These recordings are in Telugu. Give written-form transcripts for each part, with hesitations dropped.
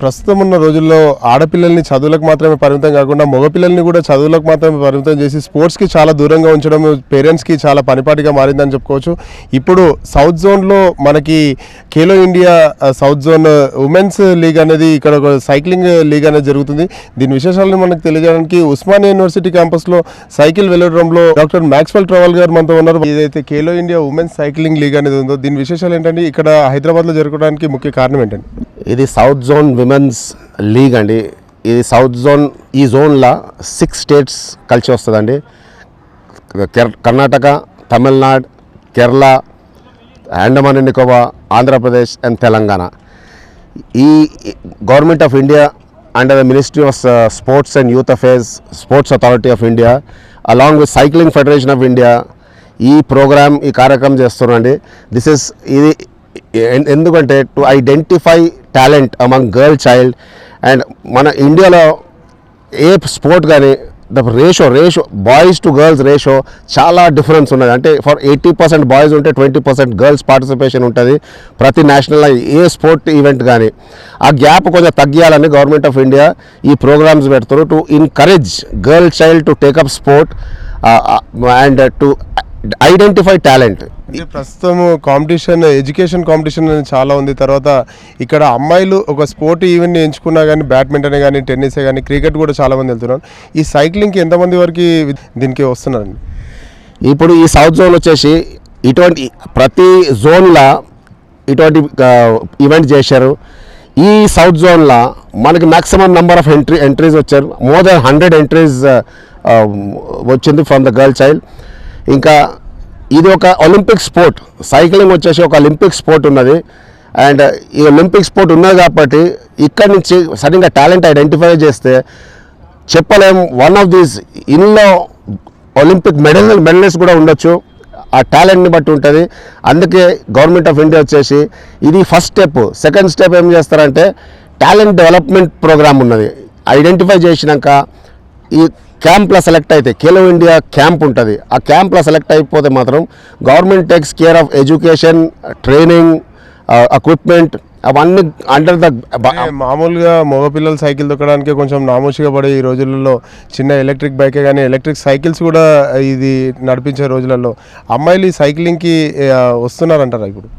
ప్రస్తుతం ఉన్న రోజుల్లో ఆడపిల్లల్ని చదువులకు మాత్రమే పరిమితం కాకుండా మగపిల్లల్ని కూడా చదువులకు మాత్రమే పరిమితం చేసి స్పోర్ట్స్కి చాలా దూరంగా ఉంచడం పేరెంట్స్కి చాలా పనిపాటిగా మారిందని చెప్పుకోవచ్చు. ఇప్పుడు సౌత్ జోన్లో మనకి Khelo India south zone women's league అనేది ఇక్కడ ఒక సైక్లింగ్ లీగ్ అనేది జరుగుతుంది. దీని విశేషాలను మనకు తెలియజేయడానికి ఉస్మానియా యూనివర్సిటీ క్యాంపస్లో సైకిల్ వెళ్లడంలో డాక్టర్ మ్యాక్స్వెల్ ట్రావెల్ గారు మనతో ఉన్నారు. ఏదైతే Khelo India women's cycling league అనేది ఉందో దీని విశేషాలు ఏంటంటే ఇక్కడ హైదరాబాద్లో జరగడానికి ముఖ్య కారణం ఏంటండి? ఇది సౌత్ జోన్ విమెన్స్ లీగ్ అండి. ఇది సౌత్ జోన్, ఈ జోన్లో 6 స్టేట్స్ కలిసి వస్తుందండి. Karnataka, Tamil Nadu, Kerala, Andaman and Nicobar, Andhra Pradesh and Telangana. ఈ government of India under the ministry of sports and youth affairs, sports authority of India along with cycling federation of India ఈ ప్రోగ్రామ్, ఈ కార్యక్రమం చేస్తున్నారండి. ఇది ఎందుకంటే to identify talent among girl child. And మన ఇండియాలో ఏ స్పోర్ట్ కానీ the ratio boys to girls ratio చాలా డిఫరెన్స్ ఉన్నది. అంటే ఫర్ 80% బాయ్స్ ఉంటే 20% గర్ల్స్ పార్టిసిపేషన్ ఉంటుంది ప్రతి నేషనల్ ఏ స్పోర్ట్ ఈవెంట్ కానీ. ఆ గ్యాప్ కొంచెం తగ్గియాలని గవర్నమెంట్ ఆఫ్ ఇండియా ఈ ప్రోగ్రామ్స్ పెడతారు to encourage girl child to take up sport and to identify talent. ప్రస్తుతం కాంపిటీషన్, ఎడ్యుకేషన్ కాంపిటీషన్ అనేది చాలా ఉంది. తర్వాత ఇక్కడ అమ్మాయిలు ఒక స్పోర్ట్ ఈవెంట్ని ఎంచుకున్నా కానీ బ్యాడ్మింటనే కానీ, టెన్నిసే కానీ, క్రికెట్ కూడా చాలామంది వెళ్తున్నారు. ఈ సైక్లింగ్కి ఎంతమంది వరకు దీనికి వస్తున్నారండి? ఇప్పుడు ఈ సౌత్ జోన్ వచ్చేసి ఇటువంటి ప్రతి జోన్లో ఇటువంటి ఈవెంట్ చేశారు. ఈ సౌత్ జోన్లో మనకి మ్యాక్సిమం నెంబర్ ఆఫ్ ఎంట్రీస్ వచ్చారు. మోర్ దెన్ 100 ఎంట్రీస్ వచ్చింది ఫ్రమ్ ద గర్ల్ చైల్డ్. ఇంకా ఇది ఒక ఒలింపిక్ స్పోర్ట్, సైక్లింగ్ వచ్చేసి ఒక ఒలింపిక్ స్పోర్ట్ ఉన్నది. అండ్ ఈ ఒలింపిక్ స్పోర్ట్ ఉన్నది కాబట్టి ఇక్కడి నుంచి సడన్గా టాలెంట్ ఐడెంటిఫై చేస్తే చెప్పలేం, వన్ ఆఫ్ దీస్ ఇన్లో ఒలింపిక్ మెడలిస్ట్ కూడా ఉండొచ్చు. ఆ టాలెంట్ని బట్టి ఉంటుంది. అందుకే గవర్నమెంట్ ఆఫ్ ఇండియా వచ్చేసి ఇది ఫస్ట్ స్టెప్. సెకండ్ స్టెప్ ఏం చేస్తారంటే టాలెంట్ డెవలప్మెంట్ ప్రోగ్రామ్ ఉన్నది. ఐడెంటిఫై చేసినాక ఈ క్యాంప్లో సెలెక్ట్ అయితే ఖేలో ఇండియా క్యాంప్ ఉంటుంది. ఆ క్యాంప్లో సెలెక్ట్ అయిపోతే మాత్రం government takes care of education, training, equipment అవన్నీ అండర్ ద. మామూలుగా మగపిల్లలు సైకిల్ తొక్కడానికి కొంచెం నామోషిగా పడే ఈ రోజులలో చిన్న ఎలక్ట్రిక్ బైకే కానీ ఎలక్ట్రిక్ సైకిల్స్ కూడా ఇది నడిపించే రోజులలో అమ్మాయిలు ఈ సైక్లింగ్కి వస్తున్నారంటారా? ఇప్పుడు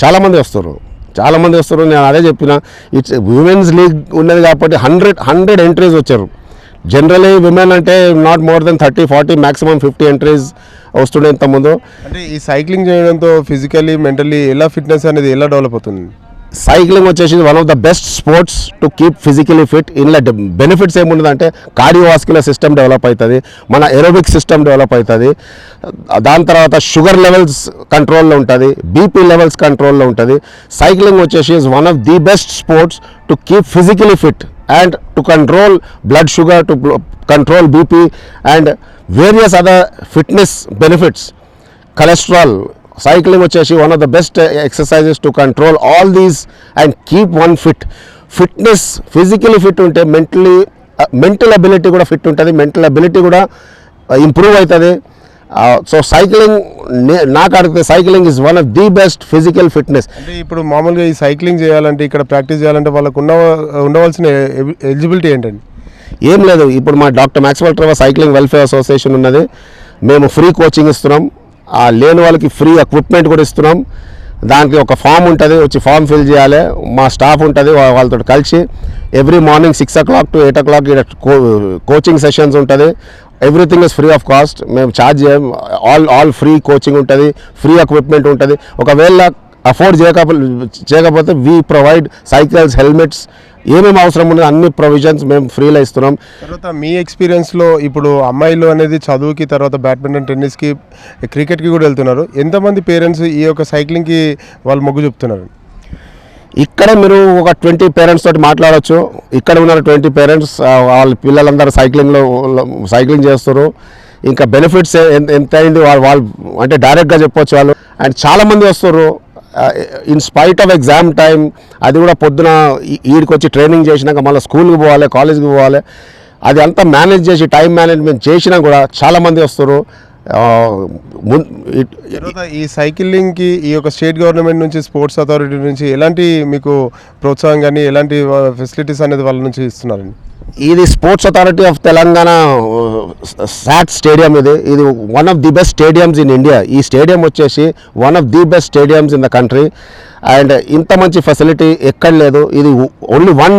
చాలామంది వస్తారు. నేను అదే చెప్పిన, ఇట్స్ ఉమెన్స్ లీగ్ ఉన్నది కాబట్టి 100 ఎంట్రీస్ వచ్చారు. జనరలీ విమెన్ అంటే not more than 30-40 maximum 50 entries వస్తుండే ఇంతకుముందు. అంటే ఈ సైక్లింగ్ చేయడంతో ఫిజికల్లీ, మెంటల్లీ ఎలా ఫిట్నెస్ అనేది ఎలా డెవలప్ అవుతుంది? సైక్లింగ్ వచ్చేసి one of the best sports to keep physically fit. ఇందులో బెనిఫిట్స్ ఏముంటుందంటే కార్డియోవాస్క్యులర్ సిస్టమ్ డెవలప్ అవుతుంది, మన ఏరోబిక్ సిస్టమ్ డెవలప్ అవుతుంది. దాని తర్వాత షుగర్ లెవెల్స్ కంట్రోల్లో ఉంటుంది, బీపీ లెవెల్స్ కంట్రోల్లో ఉంటుంది. సైక్లింగ్ వచ్చేసి is one of the best sports to keep physically fit and to control blood sugar, to control BP and various other fitness benefits. Cholesterol, cycling వచ్చేసి one of the best exercises to control all these and keep one fit. Fitness, physically fit ఉంటే mental ability కూడా ఫిట్ ఉంటుంది, mental ability కూడా ఇంప్రూవ్ అవుతుంది. సో సైక్లింగ్ నాకు అడిగితే cycling is one of the best physical fitness. అంటే ఇప్పుడు మామూలుగా ఈ సైక్లింగ్ చేయాలంటే, ఇక్కడ ప్రాక్టీస్ చేయాలంటే వాళ్ళకు ఉండవలసిన ఎలిజిబిలిటీ ఏంటండి? ఏం లేదు. ఇప్పుడు మా doctor Maxwell travel cycling welfare association ఉన్నది. మేము ఫ్రీ కోచింగ్ ఇస్తున్నాం. లేని వాళ్ళకి ఫ్రీ ఎక్విప్మెంట్ కూడా ఇస్తున్నాం. దానికి ఒక ఫామ్ ఉంటుంది, వచ్చి ఫామ్ ఫిల్ చేయాలి. మా స్టాఫ్ ఉంటుంది, వాళ్ళతో కలిసి every morning 6 o'clock to 8 o'clock coaching sessions ఉంటుంది. Everything is free of cost. మేము ఛార్జ్ చేయం. ఆల్ ఫ్రీ కోచింగ్ ఉంటుంది, ఫ్రీ ఎక్విప్మెంట్ ఉంటుంది. ఒకవేళ అఫోర్డ్ చేయకపోతే వీ ప్రొవైడ్ సైకిల్స్, హెల్మెట్స్, ఏమేమి అవసరం ఉన్నది అన్ని ప్రొవిజన్స్ మేము ఫ్రీలో ఇస్తున్నాం. తర్వాత మీ ఎక్స్పీరియన్స్లో ఇప్పుడు అమ్మాయిలు అనేది చదువుకి, తర్వాత బ్యాడ్మింటన్, టెన్నిస్కి, క్రికెట్కి కూడా వెళ్తున్నారు. ఎంతమంది పేరెంట్స్ ఈ యొక్క సైక్లింగ్కి వాళ్ళు మొగ్గు చూపుతున్నారు? ఇక్కడ మీరు ఒక 20 పేరెంట్స్ తోటి మాట్లాడవచ్చు. ఇక్కడ ఉన్న 20 పేరెంట్స్ వాళ్ళ పిల్లలందరూ సైక్లింగ్ చేస్తారు. ఇంకా బెనిఫిట్స్ ఎంత అయింది వాళ్ళు అంటే డైరెక్ట్గా చెప్పవచ్చు వాళ్ళు. అండ్ చాలామంది వస్తారు in spite of exam time. అది కూడా పొద్దున ఈడికి వచ్చి ట్రైనింగ్ చేసినాక మళ్ళీ స్కూల్కి పోవాలి, కాలేజ్కి పోవాలి. అది అంతా మేనేజ్ చేసి టైం మేనేజ్మెంట్ చేసినా కూడా చాలామంది వస్తారు. తర్వాత ఈ సైక్లింగ్ కి ఈ యొక్క స్టేట్ గవర్నమెంట్ నుంచి స్పోర్ట్స్ అథారిటీ నుంచి ఎలాంటి మీకు ప్రోత్సాహం కానీ ఎలాంటి ఫెసిలిటీస్ అనేది వాళ్ళ నుంచి ఇస్తున్నారండి? ఇది sports authority of Telangana SAT stadium. ఇది one of the best stadiums in India. ఈ స్టేడియం వచ్చేసి one of the best stadiums in the country. And ఇంత మంచి ఫెసిలిటీ ఎక్కడ లేదు. ఇది only one,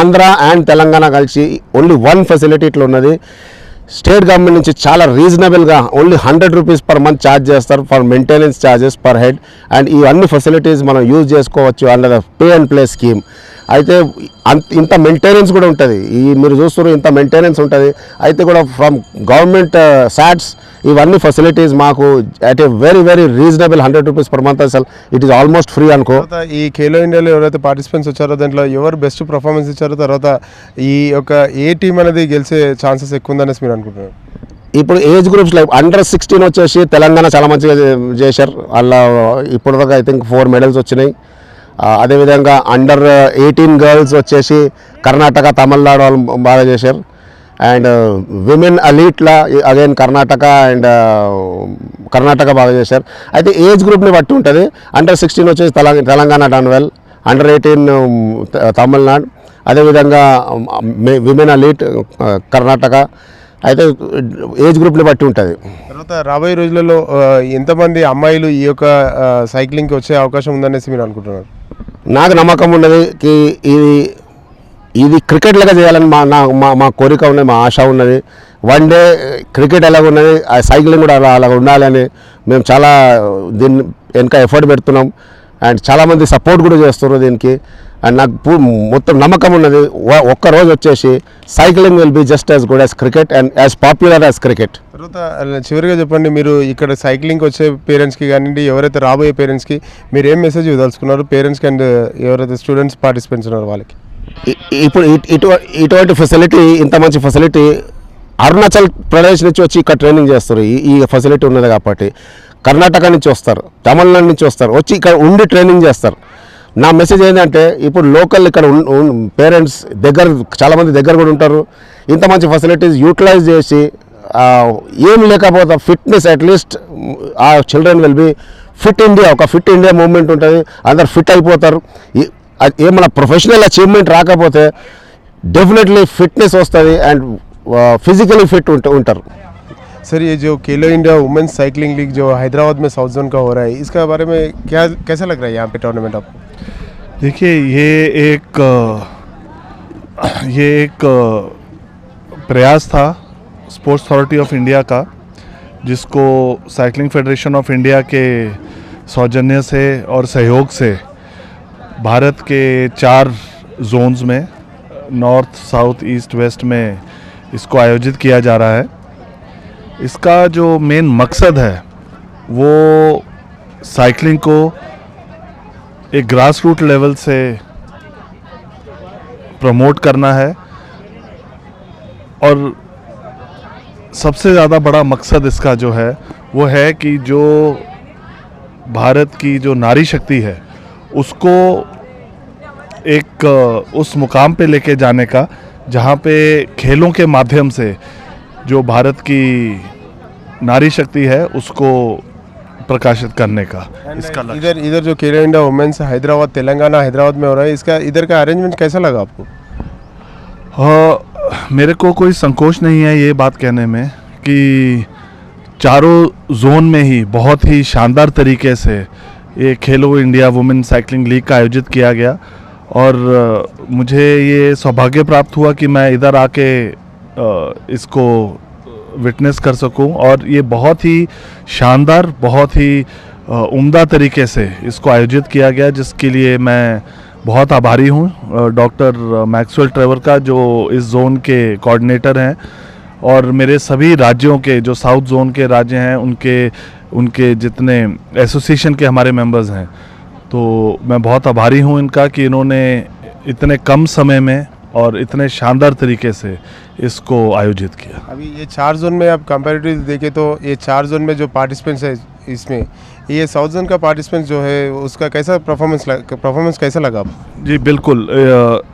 Andhra and Telangana కలిసి ఓన్లీ వన్ ఫెసిలిటీ ఇట్లా ఉన్నది. స్టేట్ గవర్నమెంట్ నుంచి చాలా రీజనబుల్గా only 100 rupees per month charge చేస్తారు for maintenance charges per head. And ఈ అన్ని ఫెసిలిటీస్ మనం యూజ్ చేసుకోవచ్చు under the pay and play scheme. అయితే ఇంత మెయింటెనెన్స్ కూడా ఉంటుంది. ఈ మీరు చూస్తున్నారు ఇంత మెయింటెనెన్స్ ఉంటుంది. అయితే కూడా ఫ్రమ్ గవర్నమెంట్ సాట్స్ ఇవన్నీ ఫెసిలిటీస్ మాకు at a very very reasonable 100 rupees per month. అసలు ఇట్ ఈస్ ఆల్మోస్ట్ ఫ్రీ అనుకో. ఈ ఖేలో ఇండియాలో ఎవరైతే పార్టిసిపెంట్స్ వచ్చారో దాంట్లో ఎవరు బెస్ట్ పర్ఫార్మెన్స్ ఇచ్చారో, తర్వాత ఈ యొక్క ఏ టీం అనేది గెలిచే ఛాన్సెస్ ఎక్కువ ఉందనేసి మీరు అనుకుంటున్నారు? ఇప్పుడు ఏజ్ గ్రూప్స్ లైక్ అండర్ 16 వచ్చేసి తెలంగాణ చాలా మంచిగా చేశారు. అలా ఇప్పటిదాకా ఐ థింక్ 4 మెడల్స్ వచ్చినాయి. అదేవిధంగా అండర్ 18 గర్ల్స్ వచ్చేసి కర్ణాటక, తమిళనాడు వాళ్ళు బాగా చేశారు. And women athletes again Karnataka and Karnataka బాగా చేశారు. అయితే ఏజ్ గ్రూప్ని బట్టి ఉంటుంది. అండర్ 16 వచ్చేసి Telangana done well, under 18 Tamil Nadu, అదేవిధంగా విమెన్ అలీట్ కర్ణాటక. అయితే ఏజ్ గ్రూప్ని బట్టి ఉంటుంది. తర్వాత రాబోయే రోజులలో ఎంతమంది అమ్మాయిలు ఈ యొక్క సైక్లింగ్కి వచ్చే అవకాశం ఉందనేసి మీరు అనుకుంటున్నారు? నాకు నమ్మకం ఉన్నది ఇది క్రికెట్ లాగా చేయాలని మా కోరిక ఉన్నది, మా ఆశ ఉన్నది. వన్ డే క్రికెట్ ఎలాగ ఉన్నది, ఆ సైక్లింగ్ కూడా అలాగ ఉండాలని మేము చాలా దీన్ని వెనక ఎఫర్ట్ పెడుతున్నాం. అండ్ చాలామంది సపోర్ట్ కూడా చేస్తున్నారు దీనికి. అండ్ నాకు మొత్తం నమ్మకం ఉన్నది ఒక్కరోజు వచ్చేసి cycling will be just as good as cricket and as popular as cricket. తర్వాత చివరిగా చెప్పండి, మీరు ఇక్కడ సైక్లింగ్కి వచ్చే పేరెంట్స్కి కానివ్వండి, ఎవరైతే రాబోయే పేరెంట్స్కి మీరు ఏం మెసేజ్ ఇవ్వదలుచుకున్నారు? పేరెంట్స్కి అండ్ ఎవరైతే స్టూడెంట్స్ పార్టిసిపెంట్స్ ఉన్నారో వాళ్ళకి. ఇప్పుడు ఇటువంటి ఫెసిలిటీ, ఇంత మంచి ఫెసిలిటీ అరుణాచల్ ప్రదేశ్ నుంచి వచ్చి ఇక్కడ ట్రైనింగ్ చేస్తారు. ఈ ఫెసిలిటీ ఉన్నది కాబట్టి కర్ణాటక నుంచి వస్తారు, తమిళనాడు నుంచి వస్తారు, వచ్చి ఇక్కడ ఉండి ట్రైనింగ్ చేస్తారు. నా మెసేజ్ ఏంటంటే ఇప్పుడు లోకల్ ఇక్కడ పేరెంట్స్ దగ్గర చాలామంది దగ్గర కూడా ఉంటారు. ఇంత మంచి ఫెసిలిటీస్ యూటిలైజ్ చేసి ఏం లేకపోతే ఫిట్నెస్ అట్లీస్ట్ ఆ children will be fit India, ఒక ఫిట్ ఇండియా మూవ్మెంట్ ఉంటుంది. అందరు ఫిట్ అయిపోతారు. ఏమైనా ప్రొఫెషనల్ అచీవ్మెంట్ రాకపోతే डेफिनेटली फिटनेस वस्तुंदी एंड फिजिकली फिट ఉంటారు। सर ये जो खेलो इंडिया वुमेन्स साइकिलिंग लीग जो हैदराबाद में साउथ जोन का हो रहा है, इसका बारे में क्या कैसा लग रहा है यहाँ पे टूर्नामेंट आपको? देखिए ये एक प्रयास था स्पोर्ट्स अथॉरिटी ऑफ इंडिया का, जिसको साइकिलिंग फेडरेशन ऑफ इंडिया के सौजन्य से और सहयोग से भारत के 4 जोन्स में नॉर्थ, साउथ, ईस्ट, वेस्ट में इसको आयोजित किया जा रहा है। इसका जो मेन मकसद है वो साइकिलिंग को एक ग्रास रूट लेवल से प्रमोट करना है, और सबसे ज़्यादा बड़ा मकसद इसका जो है वो है कि जो भारत की जो नारी शक्ति है उसको एक उस मुकाम पे लेके जाने का, जहाँ पे खेलों के माध्यम से जो भारत की नारी शक्ति है उसको प्रकाशित करने का इसका लक्ष्य। इधर जो खेलो इंडिया वुमेन्स हैदराबाद, तेलंगाना हैदराबाद में हो रहा है, इसका इधर का अरेंजमेंट कैसा लगा आपको? मेरे को कोई संकोच नहीं है ये बात कहने में कि चारों जोन में ही बहुत ही शानदार तरीके से ये खेलो इंडिया वुमेन साइकिलिंग लीग का आयोजित किया गया, और मुझे ये सौभाग्य प्राप्त हुआ कि मैं इधर आके इसको विटनेस कर सकूं, और ये बहुत ही शानदार, बहुत ही उम्दा तरीके से इसको आयोजित किया गया, जिसके लिए मैं बहुत आभारी हूं डॉक्टर मैक्सवेल ट्रेवर का, जो इस जोन के कोऑर्डिनेटर हैं, और मेरे सभी राज्यों के जो साउथ जोन के राज्य हैं उनके जितने एसोसिएशन के हमारे मेंबर्स हैं, तो मैं बहुत आभारी हूं इनका कि इन्होंने इतने कम समय में और इतने शानदार तरीके से इसको आयोजित किया। अभी ये 4 जोन में आप कंपैरेटिव देखें तो ये 4 जोन में जो पार्टिसिपेंट्स है इसमें, ये साउथ जोन का पार्टिसिपेंट जो है उसका कैसा परफॉर्मेंस कैसा लगा आपको? जी बिल्कुल,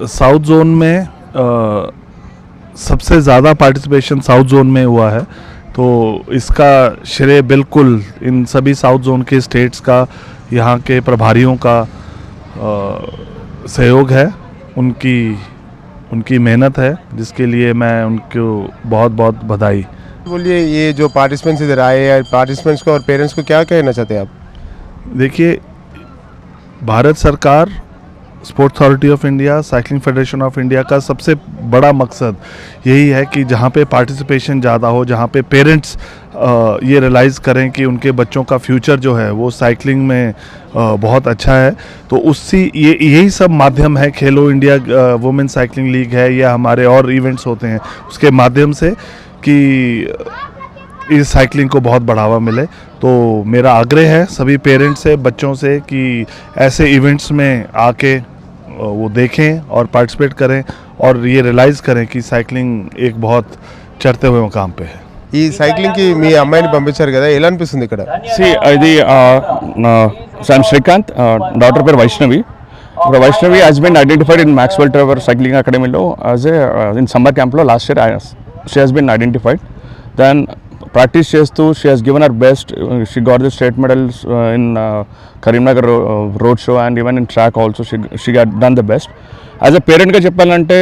साउथ जोन में सबसे ज़्यादा पार्टिसिपेशन साउथ जोन में हुआ है, तो इसका श्रेय बिल्कुल इन सभी साउथ जोन के स्टेट्स का, यहाँ के प्रभारियों का सहयोग है, उनकी मेहनत है, जिसके लिए मैं उनको बहुत बहुत बधाई। बोलिए, ये जो पार्टिसिपेंट्स इधर आए हैं, पार्टिसिपेंट्स को और पेरेंट्स को क्या कहना चाहते हैं आप? देखिए, भारत सरकार, sports authority of India, cycling federation of India का सबसे बड़ा मकसद यही है कि जहाँ पे पार्टिसिपेशन ज़्यादा हो, जहाँ पे पेरेंट्स ये रियलाइज़ करें कि उनके बच्चों का फ्यूचर जो है वो साइकिलिंग में बहुत अच्छा है, तो यही सब माध्यम है। खेलो इंडिया वुमेन साइकिलिंग लीग है या हमारे और इवेंट्स होते हैं, उसके माध्यम से कि इस साइकिलिंग को बहुत बढ़ावा मिले। तो मेरा आग्रह है सभी पेरेंट्स से, बच्चों से कि ऐसे इवेंट्स में आके वो देखें और पार्टिसिपेट करें और ये रियलाइज़ करें कि साइकिलिंग एक बहुत चढ़ते हुए मकाम पे है। ఈ సైక్లింగ్కి మీ అమ్మాయిని పంపించారు కదా, ఎలా అనిపిస్తుంది ఇక్కడ? ఇది ఐఎమ్ శ్రీకాంత్, డాక్టర్ పేరు వైష్ణవి. ఇప్పుడు Vaishnavi has been identified in Maxwell Trevor cycling అకాడమీలో యాజ్ ఏ ఇన్ సమ్మర్ క్యాంప్లో last year she has been identified. Then practice చేస్తూ she has given her best. She got the state medals in Karimnagar road show and even in track also she got done the best. As a పేరెంట్గా చెప్పాలంటే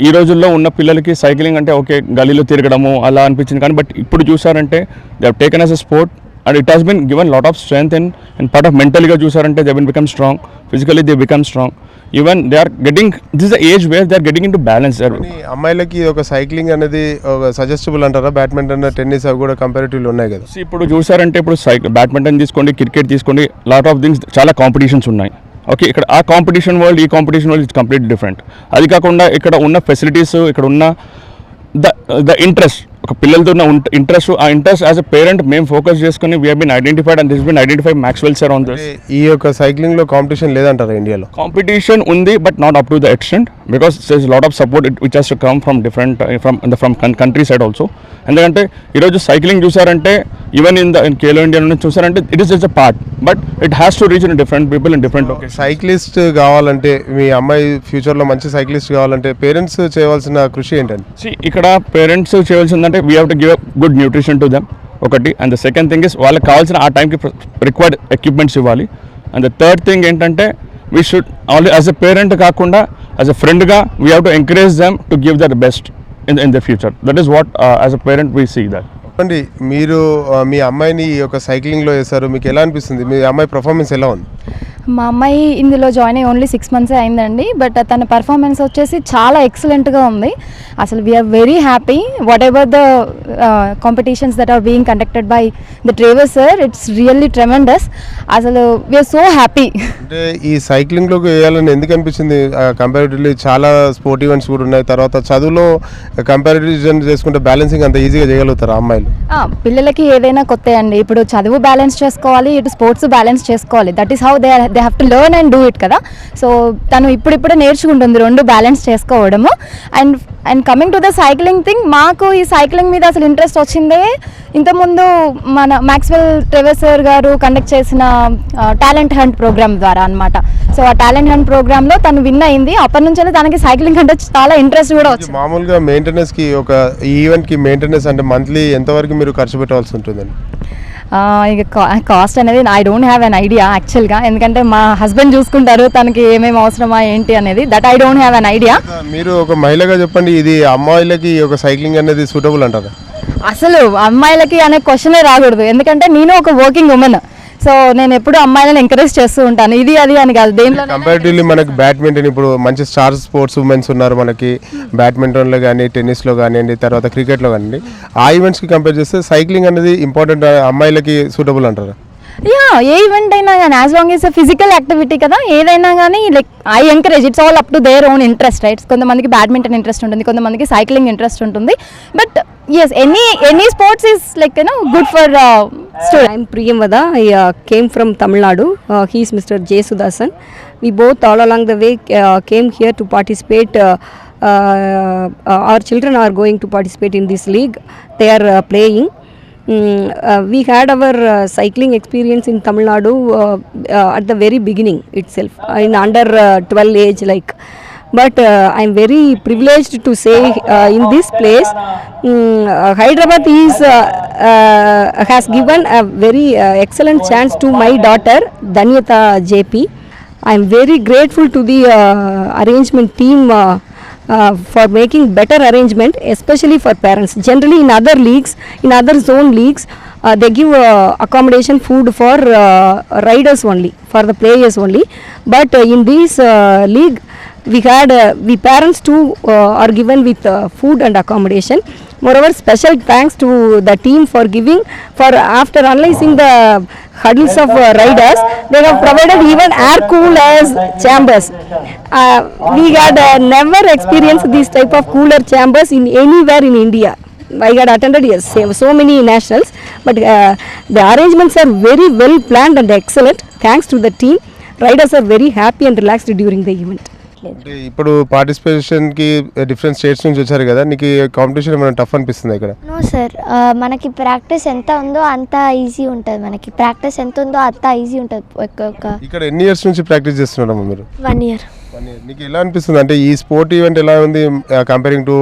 ఈ రోజుల్లో ఉన్న పిల్లలకి సైక్లింగ్ అంటే ఓకే గలీలో తిరగడము అలా అనిపించింది, కానీ బట్ ఇప్పుడు చూసారంటే they have taken as a sport and it has been given lot of strength and part of మెంటల్గా చూసారంటే they been become strong, physically they become strong. Even they are getting this is the age where they are getting into balance. అమ్మాయిలకి ఒక సైక్లింగ్ అనేది ఒక సజెస్టబుల్ అంటారా? బ్యాడ్మింటన్, టెన్నిస్ అవి కూడా కంపారిటివ్లీ ఉన్నాయి కదా. ఇప్పుడు చూసారంటే ఇప్పుడు బ్యాడ్మింటన్ తీసుకోండి, క్రికెట్ తీసుకోండి, లాట్ ఆఫ్ థింగ్స్ చాలా కాంపిటీషన్స్ ఉన్నాయి. ఓకే, ఇక్కడ ఆ కాంపిటీషన్ వరల్డ్, ఈ competition world it's complete different. అది కాకుండా ఇక్కడ ఉన్న ఫెసిలిటీస్, ఇక్కడ ఉన్న ద ఇంట్రెస్ట్, ఒక పిల్లలతో ఉన్న ఇంట్రెస్ట్, ఆ ఇంట్రెస్ట్ యాజ్ అ పేరెంట్ మేము ఫోకస్ చేసుకుని we have been identified and this been identified Maxwell sir on this. ఈ యొక్క సైక్లింగ్ లో కాంపిటీషన్ లేదంటారా ఇండియాలో? కాంపిటీషన్ ఉంది but not up to the extent, because there is lot of support which has to come from different from country side also. ఎందుకంటే ఈరోజు సైక్లింగ్ చూసారంటే ఈవెన్ ఇన్ ఖేలో ఇండియా నుంచి చూసారంటే it is just a part, but it has to reach in different people in different location. Cyclist కావాలంటే, మీ అమ్మాయి ఫ్యూచర్లో మంచి సైక్లిస్ట్ కావాలంటే పేరెంట్స్ చేయవలసిన కృషి ఏంటంటే? ఇక్కడ పేరెంట్స్ చేయవలసిందంటే we have to give good nutrition to them ఒకటి. And the second thing is వాళ్ళకి కావాల్సిన ఆ టైంకి రిక్వైర్డ్ ఎక్విప్మెంట్స్ ఇవ్వాలి. అండ్ ద థర్డ్ థింగ్ ఏంటంటే we should already as a parent కాకుండా యాజ్ ఎ ఫ్రెండ్గా we have to encourage them to give their best in the future. That is what as a parent we see that. అండి, మీరు మీ అమ్మాయిని ఈ యొక్క సైక్లింగ్లో వేశారు, మీకు ఎలా అనిపిస్తుంది? మీ అమ్మాయి పర్ఫార్మెన్స్ ఎలా ఉంది? మా అమ్మాయి ఇందులో జాయిన్ అయ్యి ఓన్లీ 6 months అయిందండి, బట్ తన పర్ఫార్మెన్స్ వచ్చేసి చాలా ఎక్సలెంట్గా ఉంది. అసలు we are very happy whatever the competitions that are being conducted by the Trevor sir. It's really tremendous. అసలు వీఆర్ సో హ్యాపీ. అంటే ఈ సైక్లింగ్లోకి వేయాలని ఎందుకు అనిపించింది? కంపారిటివ్లీ చాలా స్పోర్ట్ ఈవెంట్స్ కూడా ఉన్నాయి. తర్వాత చదువులో కంపారిటివ్ చేసుకుంటే బ్యాలెన్సింగ్ అంత ఈజీగా చేయగలుగుతారు అమ్మాయిలు? పిల్లలకి ఏదైనా కొత్త అండి. ఇప్పుడు చదువు బ్యాలెన్స్ చేసుకోవాలి, ఇటు స్పోర్ట్స్ బ్యాలెన్స్ చేసుకోవాలి. That is how they have to learn and do it కదా. సో తను ఇప్పుడిప్పుడే నేర్చుకుంటుంది రెండు బ్యాలెన్స్ చేసుకోవడము. And coming to the cycling thing, మాకు ఈ సైక్లింగ్ మీద అసలు ఇంట్రెస్ట్ వచ్చిందే ఇంతకుముందు మన మ్యాక్స్వెల్ ట్రెవర్ సార్ గారు కండక్ట్ చేసిన టాలెంట్ హంట్ ప్రోగ్రామ్ ద్వారా అనమాట. సో ఆ టాలెంట్ హంట్ ప్రోగ్రామ్లో తను విన్ అయింది. అప్పటి నుంచి తనకి సైక్లింగ్ అంటే చాలా ఇంట్రెస్ట్ కూడా వచ్చింది. మామూలుగా మెయింటెనెన్స్కి, ఒక ఈవెంట్కి మెయింటెనెన్స్ అంటే మంత్లీ ఎంతవరకు మీరు ఖర్చు పెట్టవలసి ఉంటుందండి? ఇక కాస్ట్ అనేది I don't have an idea యాక్చువల్గా, ఎందుకంటే మా హస్బెండ్ చూసుకుంటారు తనకి ఏమేమి అవసరమా ఏంటి అనేది. That I don't have an idea. మీరు ఒక మహిళగా చెప్పండి, ఇది అమ్మాయిలకి ఒక సైక్లింగ్ అనేది సూటబుల్ అంటారా? అసలు అమ్మాయిలకి అనే క్వశ్చనే రాకూడదు, ఎందుకంటే నేను ఒక వర్కింగ్ ఉమెన్. సో నేను ఎప్పుడు అమ్మాయిలను ఎంకరేజ్ చేస్తూ ఉంటాను. ఇది అది అని కాదు, దేంట్లో కంపారిటివ్లీ మనకి బ్యాడ్మింటన్ ఇప్పుడు మంచి స్టార్ స్పోర్ట్స్ ఉమెన్స్ ఉన్నారు మనకి, బ్యాడ్మింటన్లో కానీ, టెన్నిస్లో కానివ్వండి, తర్వాత క్రికెట్లో కానివ్వండి. ఆ ఈవెంట్స్కి కంపేర్ చేస్తే సైక్లింగ్ అనేది ఇంపార్టెంట్, అమ్మాయిలకి సూటబుల్ అంటారా? యా, ఏ ఈవెంట్ అయినా కానీ as long as physical activity కదా, ఏదైనా కానీ like I encourage. It's all up to their own interest, right? కొంతమందికి బ్యాడ్మింటన్ ఇంట్రెస్ట్ ఉంటుంది, కొంతమందికి సైక్లింగ్ ఇంట్రెస్ట్ ఉంటుంది. But yes, any sports is like good for students. I'm Priyamvada. I came from Tamil Nadu. He is Mr. J. Sudasan. We both all along the way came here to participate. Our children are going to participate in this league. They are playing. We had our cycling experience in Tamil Nadu at the very beginning itself, in under 12 age, like but I'm very privileged to say in this place, Hyderabad has given a very excellent chance to my daughter Danyata JP. I'm very grateful to the arrangement team for making better arrangement, especially for parents. Generally in other leagues, in other zone leagues, they give accommodation, food for riders only, for the players only. But in this league, we parents too are given with food and accommodation. Moreover, special thanks to the team for giving, for after analyzing the hurdles of riders, they have provided even air coolers chambers. We had never experienced this type of cooler chambers in anywhere in India. I had attended so many nationals, but the arrangements are very well planned and excellent. Thanks to the team, riders are very happy and relaxed during the event. అంటే ఇప్పుడు పార్టిసిపేషన్కి డిఫరెంట్ స్టేట్స్ నుంచి వచ్చారు కదా, నీకు కాంపిటీషన్ ఏమైనా టఫ్ అనిపిస్తుంది ఇక్కడ? నో సార్, మనకి ప్రాక్టీస్ ఎంత ఉందో అంత ఈజీ ఉంటుంది. మనకి ప్రాక్టీస్ ఎంత ఉందో అంత ఈజీ ఉంటుంది. ఇక్కడ ఎన్ని ఇయర్స్ నుంచి ప్రాక్టీస్ చేస్తున్నారమ్మా మీరు? 1 year. నీకు ఎలా అనిపిస్తుంది అంటే ఈ స్పోర్ట్ ఈవెంట్ ఎలా ఉంది కంపేరింగ్ టు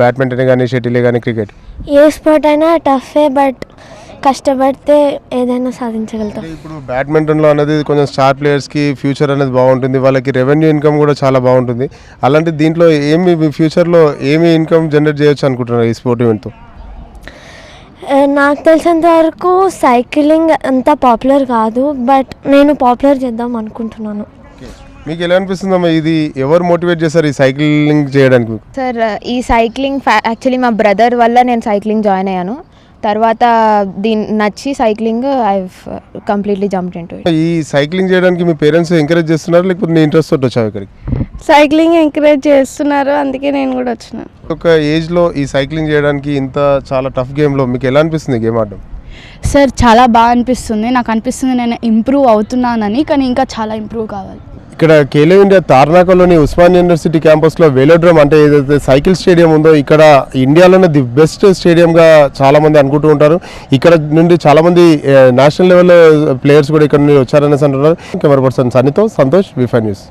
బ్యాడ్మింటన్ కానీ షటిల్ కానీ క్రికెట్? ఏ స్పోర్ట్ అయినా టఫే, బట్ కష్టపడితే ఏదైనా సాధించగలుగుతాం. ఇప్పుడు బ్యాడ్మింటన్లో అనేది కొంచెం స్టార్ ప్లేయర్స్కి ఫ్యూచర్ అనేది బాగుంటుంది, వాళ్ళకి రెవెన్యూ ఇన్కమ్ కూడా చాలా బాగుంటుంది. అలాంటి దీంట్లో ఏమి ఫ్యూచర్లో ఏమి ఇన్కమ్ జనరేట్ చేయొచ్చు అనుకుంటున్నారు ఈ స్పోర్ట్ ఈవెంట్తో? నాకు తెలిసినంత వరకు సైక్లింగ్ అంత పాపులర్ కాదు, బట్ నేను పాపులర్ చేద్దాం అనుకుంటున్నాను. మీకు ఎలా అనిపిస్తుందమ్మా, ఇది ఎవరు మోటివేట్ చేస్తారు ఈ సైక్లింగ్ చేయడానికి? సార్, ఈ సైక్లింగ్ యాక్చువల్లీ మా బ్రదర్ వల్ల నేను సైక్లింగ్ జాయిన్ అయ్యాను. తర్వాత దీని నచ్చి cycling I completely jumped into it. ఈ సైక్లింగ్ చేయడానికి మీ పేరెంట్స్ ఎంకరేజ్ చేస్తున్నారు లేకపోతే నీ ఇంట్రెస్ట్ తోటి వచ్చావు ఇక్కడికి? సైక్లింగ్ ఎంకరేజ్ చేస్తున్నారు, అందుకే నేను కూడా వచ్చిన. ఒక ఏజ్లో ఈ సైక్లింగ్ చేయడానికి ఇంత చాలా టఫ్ గేమ్లో మీకు ఎలా అనిపిస్తుంది గేమ్ ఆడడం? సార్, చాలా బాగా అనిపిస్తుంది. నాకు అనిపిస్తుంది నేను ఇంప్రూవ్ అవుతున్నానని, కానీ ఇంకా చాలా ఇంప్రూవ్ కావాలి. ఇక్కడ ఖేలో ఇండియా తార్నాకలోని ఉస్మానియా యూనివర్సిటీ క్యాంపస్లో వెలోడ్రోమ్ అంటే ఏదైతే సైకిల్ స్టేడియం ఉందో, ఇక్కడ ఇండియాలోనే ది బెస్ట్ స్టేడియంగా చాలామంది అనుకుంటూ ఉంటారు. ఇక్కడ నుండి చాలామంది నేషనల్ లెవెల్లో ప్లేయర్స్ కూడా ఇక్కడ నుండి వచ్చారనేసి అంటున్నారు. కెమెరా పర్సన్ సన్నితో సంతోష్, వి5 న్యూస్.